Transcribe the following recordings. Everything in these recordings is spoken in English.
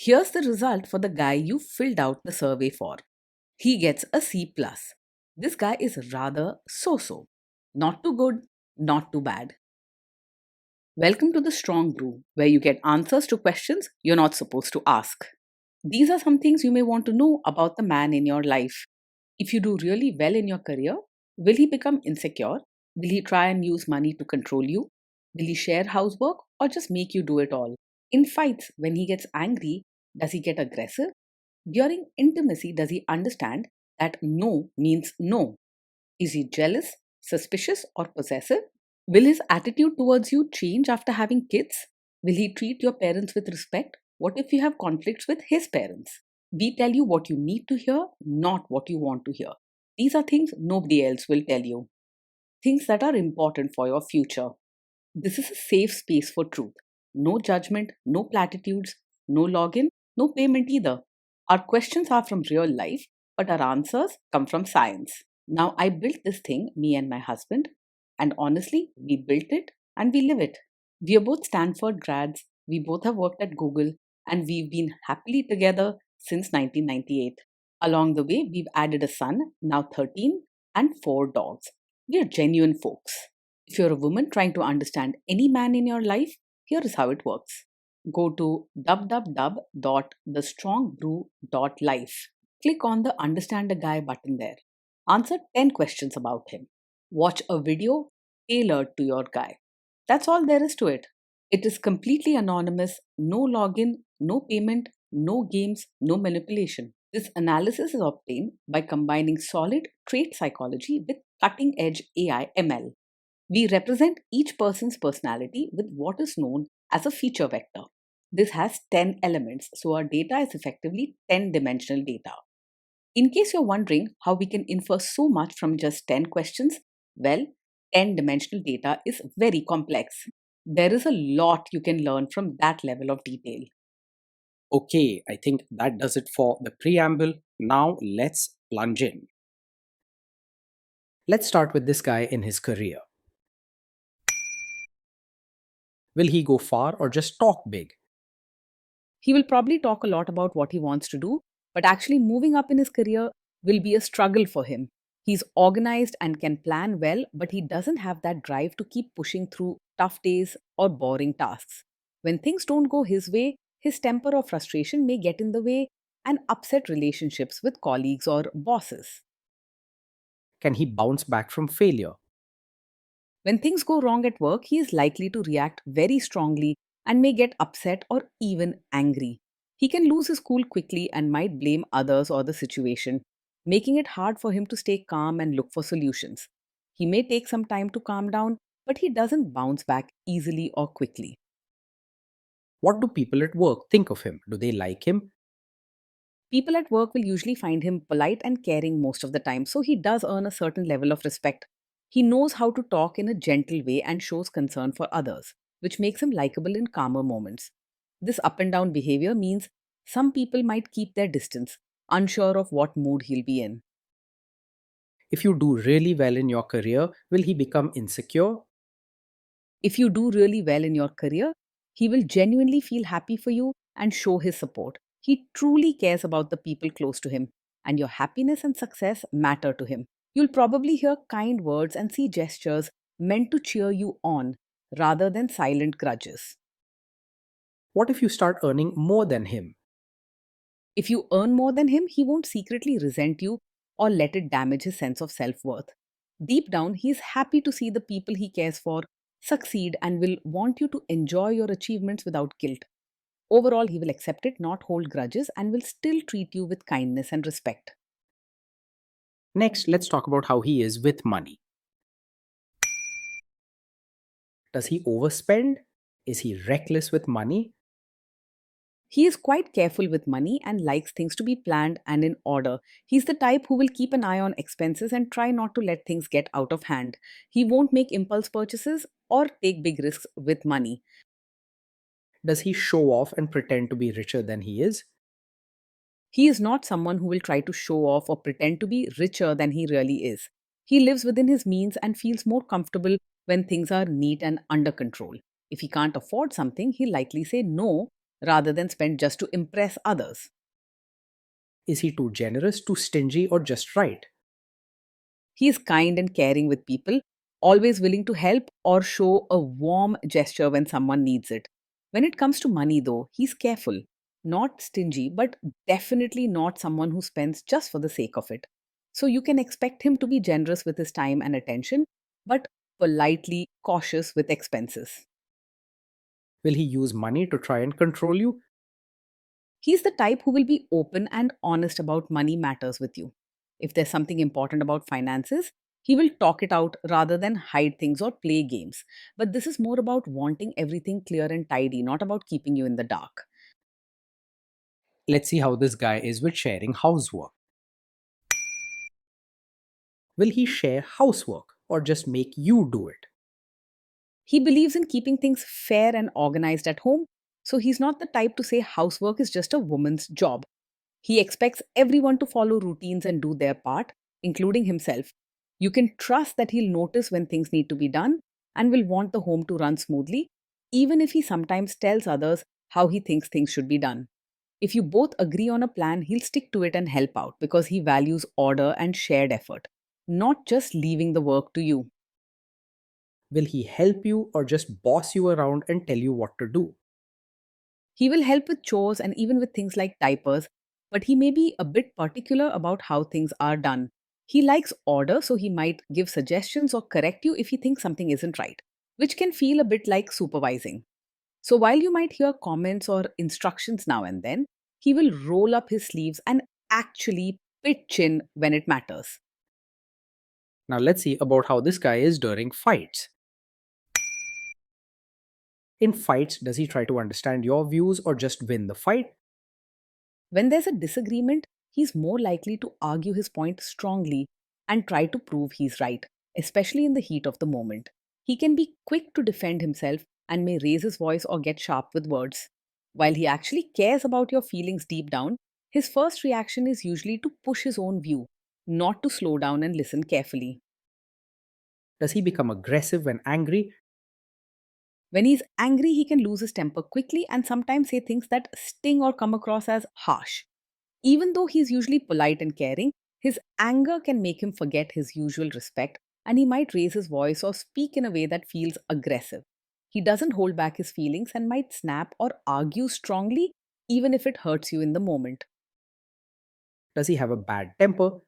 Here's the result for the guy you filled out the survey for. He gets a C+. Plus. This guy is rather so-so. Not too good, not too bad. Welcome to the Strong Brew, where you get answers to questions you're not supposed to ask. These are some things you may want to know about the man in your life. If you do really well in your career, will he become insecure? Will he try and use money to control you? Will he share housework or just make you do it all? In fights, when he gets angry, does he get aggressive? During intimacy, does he understand that no means no? Is he jealous, suspicious, or possessive? Will his attitude towards you change after having kids? Will he treat your parents with respect? What if you have conflicts with his parents? We tell you what you need to hear, not what you want to hear. These are things nobody else will tell you. Things that are important for your future. This is a safe space for truth. No judgment, no platitudes, no login, no payment either. Our questions are from real life, but our answers come from science. Now, I built this thing, me and my husband, and honestly, we built it and we live it. We are both Stanford grads, we both have worked at Google, and we've been happily together since 1998. Along the way, we've added a son, now 13, and 4 dogs. We are genuine folks. If you're a woman trying to understand any man in your life, here is how it works. Go to www.thestrongbrew.life. Click on the Understand a Guy button there. Answer 10 questions about him. Watch a video tailored to your guy. That's all there is to it. It is completely anonymous, no login, no payment, no games, no manipulation. This analysis is obtained by combining solid trait psychology with cutting edge AI ML. We represent each person's personality with what is known as a feature vector. This has 10 elements, so our data is effectively 10-dimensional data. In case you're wondering how we can infer so much from just 10 questions, well, 10-dimensional data is very complex. There is a lot you can learn from that level of detail. Okay, I think that does it for the preamble. Now let's plunge in. Let's start with this guy in his career. Will he go far or just talk big? He will probably talk a lot about what he wants to do, but actually moving up in his career will be a struggle for him. He's organized and can plan well, but he doesn't have that drive to keep pushing through tough days or boring tasks. When things don't go his way, his temper or frustration may get in the way and upset relationships with colleagues or bosses. Can he bounce back from failure? When things go wrong at work, he is likely to react very strongly and may get upset or even angry. He can lose his cool quickly and might blame others or the situation, making it hard for him to stay calm and look for solutions. He may take some time to calm down, but he doesn't bounce back easily or quickly. What do people at work think of him? Do they like him? People at work will usually find him polite and caring most of the time, so he does earn a certain level of respect. He knows how to talk in a gentle way and shows concern for others, which makes him likable in calmer moments. This up and down behavior means some people might keep their distance, unsure of what mood he'll be in. If you do really well in your career, will he become insecure? If you do really well in your career, he will genuinely feel happy for you and show his support. He truly cares about the people close to him, and your happiness and success matter to him. You'll probably hear kind words and see gestures meant to cheer you on rather than silent grudges. What if you start earning more than him? If you earn more than him, he won't secretly resent you or let it damage his sense of self worth. Deep down, he is happy to see the people he cares for succeed and will want you to enjoy your achievements without guilt. Overall, he will accept it, not hold grudges, and will still treat you with kindness and respect. Next, let's talk about how he is with money. Does he overspend? Is he reckless with money? He is quite careful with money and likes things to be planned and in order. He's the type who will keep an eye on expenses and try not to let things get out of hand. He won't make impulse purchases or take big risks with money. Does he show off and pretend to be richer than he is? He is not someone who will try to show off or pretend to be richer than he really is. He lives within his means and feels more comfortable when things are neat and under control. If he can't afford something, he'll likely say no rather than spend just to impress others. Is he too generous, too stingy, or just right? He is kind and caring with people, always willing to help or show a warm gesture when someone needs it. When it comes to money, though, he's careful, not stingy, but definitely not someone who spends just for the sake of it. So you can expect him to be generous with his time and attention, but politely cautious with expenses. Will he use money to try and control you? He's the type who will be open and honest about money matters with you. If there's something important about finances, he will talk it out rather than hide things or play games. But this is more about wanting everything clear and tidy, not about keeping you in the dark. Let's see how this guy is with sharing housework. Will he share housework or just make you do it? He believes in keeping things fair and organized at home, so he's not the type to say housework is just a woman's job. He expects everyone to follow routines and do their part, including himself. You can trust that he'll notice when things need to be done and will want the home to run smoothly, even if he sometimes tells others how he thinks things should be done. If you both agree on a plan, he'll stick to it and help out because he values order and shared effort, not just leaving the work to you. Will he help you or just boss you around and tell you what to do? He will help with chores and even with things like diapers, but he may be a bit particular about how things are done. He likes order, so he might give suggestions or correct you if he thinks something isn't right, which can feel a bit like supervising. So while you might hear comments or instructions now and then, he will roll up his sleeves and actually pitch in when it matters. Now let's see about how this guy is during fights. In fights, does he try to understand your views or just win the fight? When there's a disagreement, he's more likely to argue his point strongly and try to prove he's right, especially in the heat of the moment. He can be quick to defend himself and may raise his voice or get sharp with words. While he actually cares about your feelings deep down, his first reaction is usually to push his own view, not to slow down and listen carefully. Does he become aggressive when angry? When he's angry, he can lose his temper quickly and sometimes say things that sting or come across as harsh. Even though he's usually polite and caring, his anger can make him forget his usual respect and he might raise his voice or speak in a way that feels aggressive. He doesn't hold back his feelings and might snap or argue strongly even if it hurts you in the moment. Does he have a bad temper?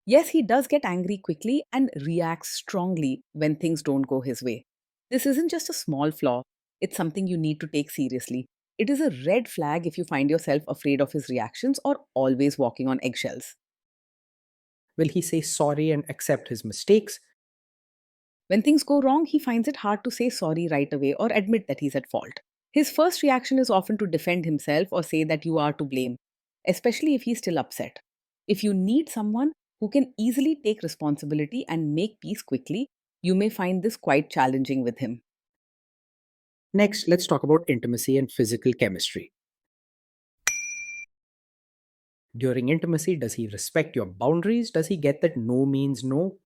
Yes, he does get angry quickly and reacts strongly when things don't go his way. This isn't just a small flaw, it's something you need to take seriously. It is a red flag if you find yourself afraid of his reactions or always walking on eggshells. Will he say sorry and accept his mistakes? When things go wrong, he finds it hard to say sorry right away or admit that he's at fault. His first reaction is often to defend himself or say that you are to blame, especially if he's still upset. If you need someone who can easily take responsibility and make peace quickly, you may find this quite challenging with him. Next, let's talk about intimacy and physical chemistry. During intimacy, does he respect your boundaries? Does he get that no means no?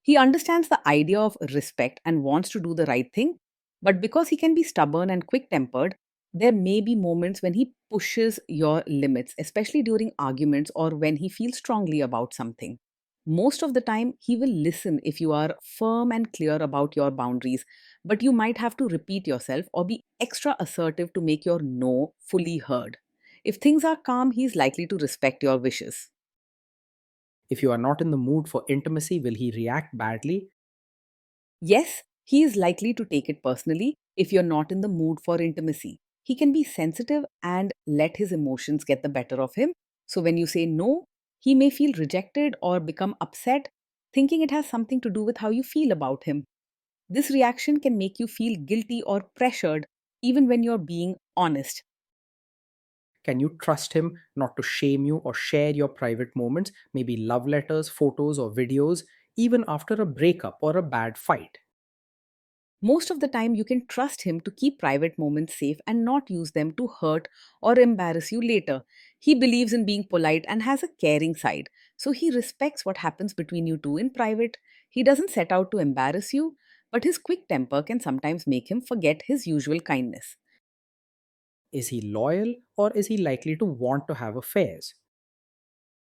He understands the idea of respect and wants to do the right thing, but because he can be stubborn and quick tempered, there may be moments when he pushes your limits, especially during arguments or when he feels strongly about something. Most of the time, he will listen if you are firm and clear about your boundaries, but you might have to repeat yourself or be extra assertive to make your no fully heard. If things are calm, he is likely to respect your wishes. If you are not in the mood for intimacy, will he react badly? Yes, he is likely to take it personally if you're not in the mood for intimacy. He can be sensitive and let his emotions get the better of him. So when you say no, he may feel rejected or become upset, thinking it has something to do with how you feel about him. This reaction can make you feel guilty or pressured, even when you're being honest. Can you trust him not to shame you or share your private moments, maybe love letters, photos, or videos, even after a breakup or a bad fight? Most of the time, you can trust him to keep private moments safe and not use them to hurt or embarrass you later. He believes in being polite and has a caring side, so he respects what happens between you two in private. He doesn't set out to embarrass you, but his quick temper can sometimes make him forget his usual kindness. Is he loyal or is he likely to want to have affairs?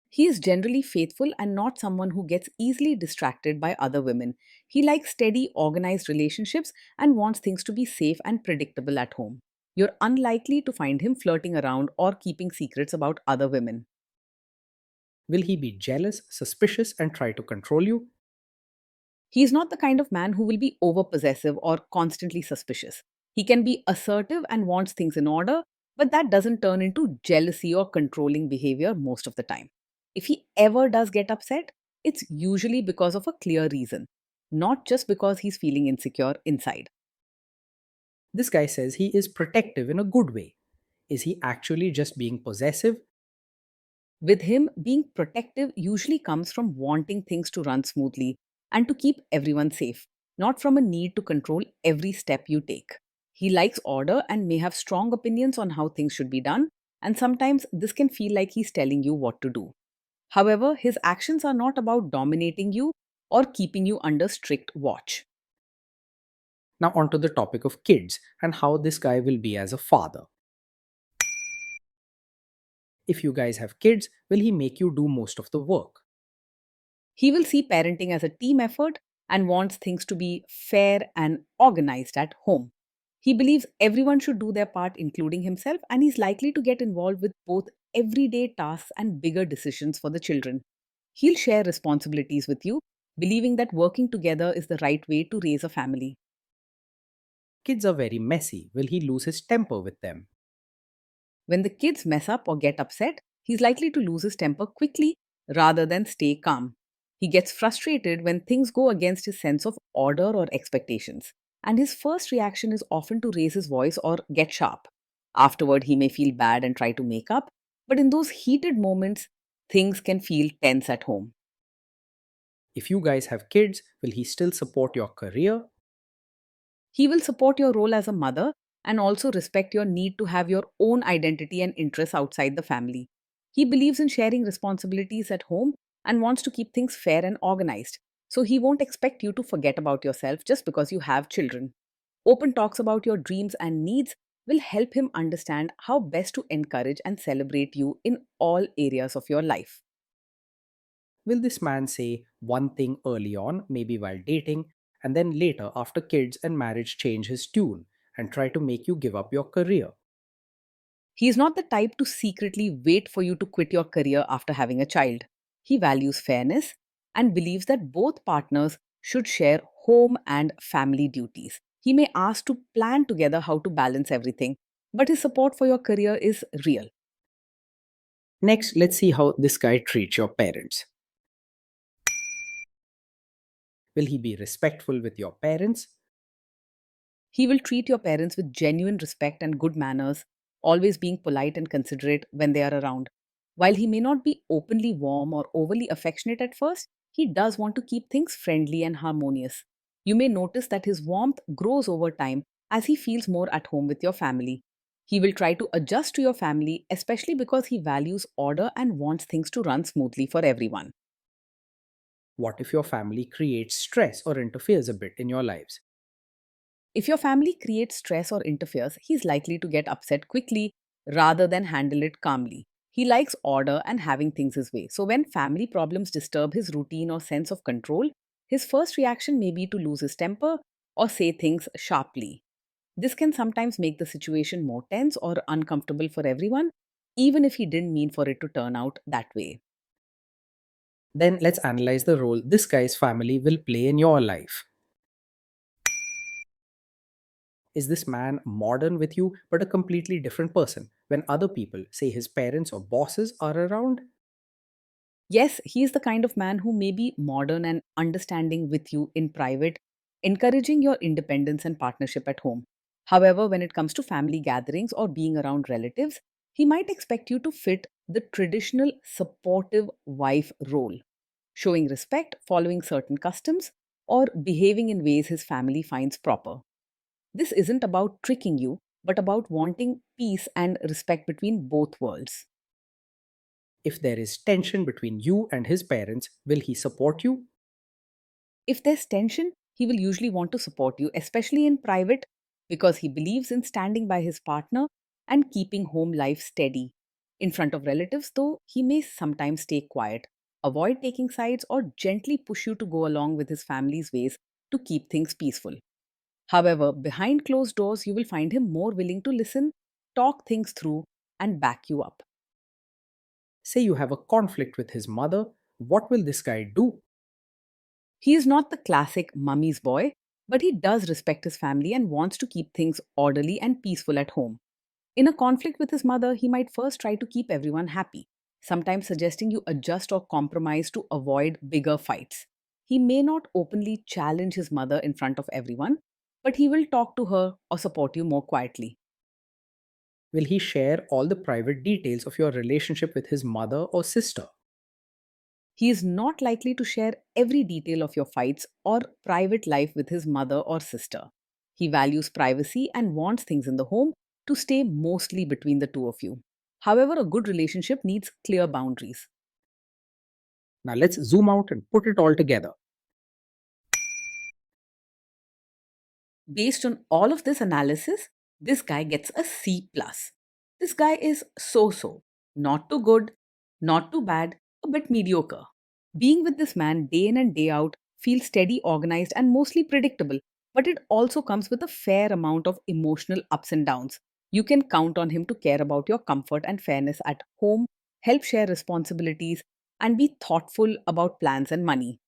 He is generally faithful and not someone who gets easily distracted by other women. He likes steady, organized relationships and wants things to be safe and predictable at home. You're unlikely to find him flirting around or keeping secrets about other women. Will he be jealous, suspicious, and try to control you? He is not the kind of man who will be over possessive or constantly suspicious. He can be assertive and wants things in order, but that doesn't turn into jealousy or controlling behavior most of the time. If he ever does get upset, it's usually because of a clear reason, not just because he's feeling insecure inside. This guy says he is protective in a good way. Is he actually just being possessive? With him, being protective usually comes from wanting things to run smoothly and to keep everyone safe, not from a need to control every step you take. He likes order and may have strong opinions on how things should be done, and sometimes this can feel like he's telling you what to do. However, his actions are not about dominating you or keeping you under strict watch. Now, onto the topic of kids and how this guy will be as a father. If you guys have kids, will he make you do most of the work? He will see parenting as a team effort and wants things to be fair and organized at home. He believes everyone should do their part, including himself, and he's likely to get involved with both everyday tasks and bigger decisions for the children. He'll share responsibilities with you, believing that working together is the right way to raise a family. Kids are very messy. Will he lose his temper with them? When the kids mess up or get upset, he's likely to lose his temper quickly rather than stay calm. He gets frustrated when things go against his sense of order or expectations, and his first reaction is often to raise his voice or get sharp. Afterward, he may feel bad and try to make up, but in those heated moments, things can feel tense at home. If you guys have kids, will he still support your career? He will support your role as a mother and also respect your need to have your own identity and interests outside the family. He believes in sharing responsibilities at home and wants to keep things fair and organized. So he won't expect you to forget about yourself just because you have children. Open talks about your dreams and needs will help him understand how best to encourage and celebrate you in all areas of your life. Will this man say one thing early on, maybe while dating, and then later, after kids and marriage, change his tune and try to make you give up your career? He is not the type to secretly wait for you to quit your career after having a child. He values fairness and believes that both partners should share home and family duties. He may ask to plan together how to balance everything, but his support for your career is real. Next, let's see how this guy treats your parents. Will he be respectful with your parents? He will treat your parents with genuine respect and good manners, always being polite and considerate when they are around. While he may not be openly warm or overly affectionate at first, he does want to keep things friendly and harmonious. You may notice that his warmth grows over time as he feels more at home with your family. He will try to adjust to your family, especially because he values order and wants things to run smoothly for everyone. What if your family creates stress or interferes a bit in your lives? If your family creates stress or interferes, he's likely to get upset quickly rather than handle it calmly. He likes order and having things his way. So, when family problems disturb his routine or sense of control, his first reaction may be to lose his temper or say things sharply. This can sometimes make the situation more tense or uncomfortable for everyone, even if he didn't mean for it to turn out that way. Then let's analyze the role this guy's family will play in your life. Is this man modern with you but a completely different person when other people, say his parents or bosses, are around? Yes, he is the kind of man who may be modern and understanding with you in private, encouraging your independence and partnership at home. However, when it comes to family gatherings or being around relatives, he might expect you to fit the traditional supportive wife role, showing respect, following certain customs, or behaving in ways his family finds proper. This isn't about tricking you, but about wanting peace and respect between both worlds. If there is tension between you and his parents, will he support you? If there's tension, he will usually want to support you, especially in private, because he believes in standing by his partner and keeping home life steady. In front of relatives, though, he may sometimes stay quiet, avoid taking sides, or gently push you to go along with his family's ways to keep things peaceful. However, behind closed doors, you will find him more willing to listen, talk things through, and back you up. Say you have a conflict with his mother, what will this guy do? He is not the classic mummy's boy, but he does respect his family and wants to keep things orderly and peaceful at home. In a conflict with his mother, he might first try to keep everyone happy, sometimes suggesting you adjust or compromise to avoid bigger fights. He may not openly challenge his mother in front of everyone, but he will talk to her or support you more quietly. Will he share all the private details of your relationship with his mother or sister? He is not likely to share every detail of your fights or private life with his mother or sister. He values privacy and wants things in the home to stay mostly between the two of you. However, a good relationship needs clear boundaries. Now let's zoom out and put it all together. Based on all of this analysis, this guy gets a C plus. This guy is so, not too good, not too bad, a bit mediocre. Being with this man day in and day out feels steady, organized, and mostly predictable, but it also comes with a fair amount of emotional ups and downs. You can count on him to care about your comfort and fairness at home, help share responsibilities, and be thoughtful about plans and money.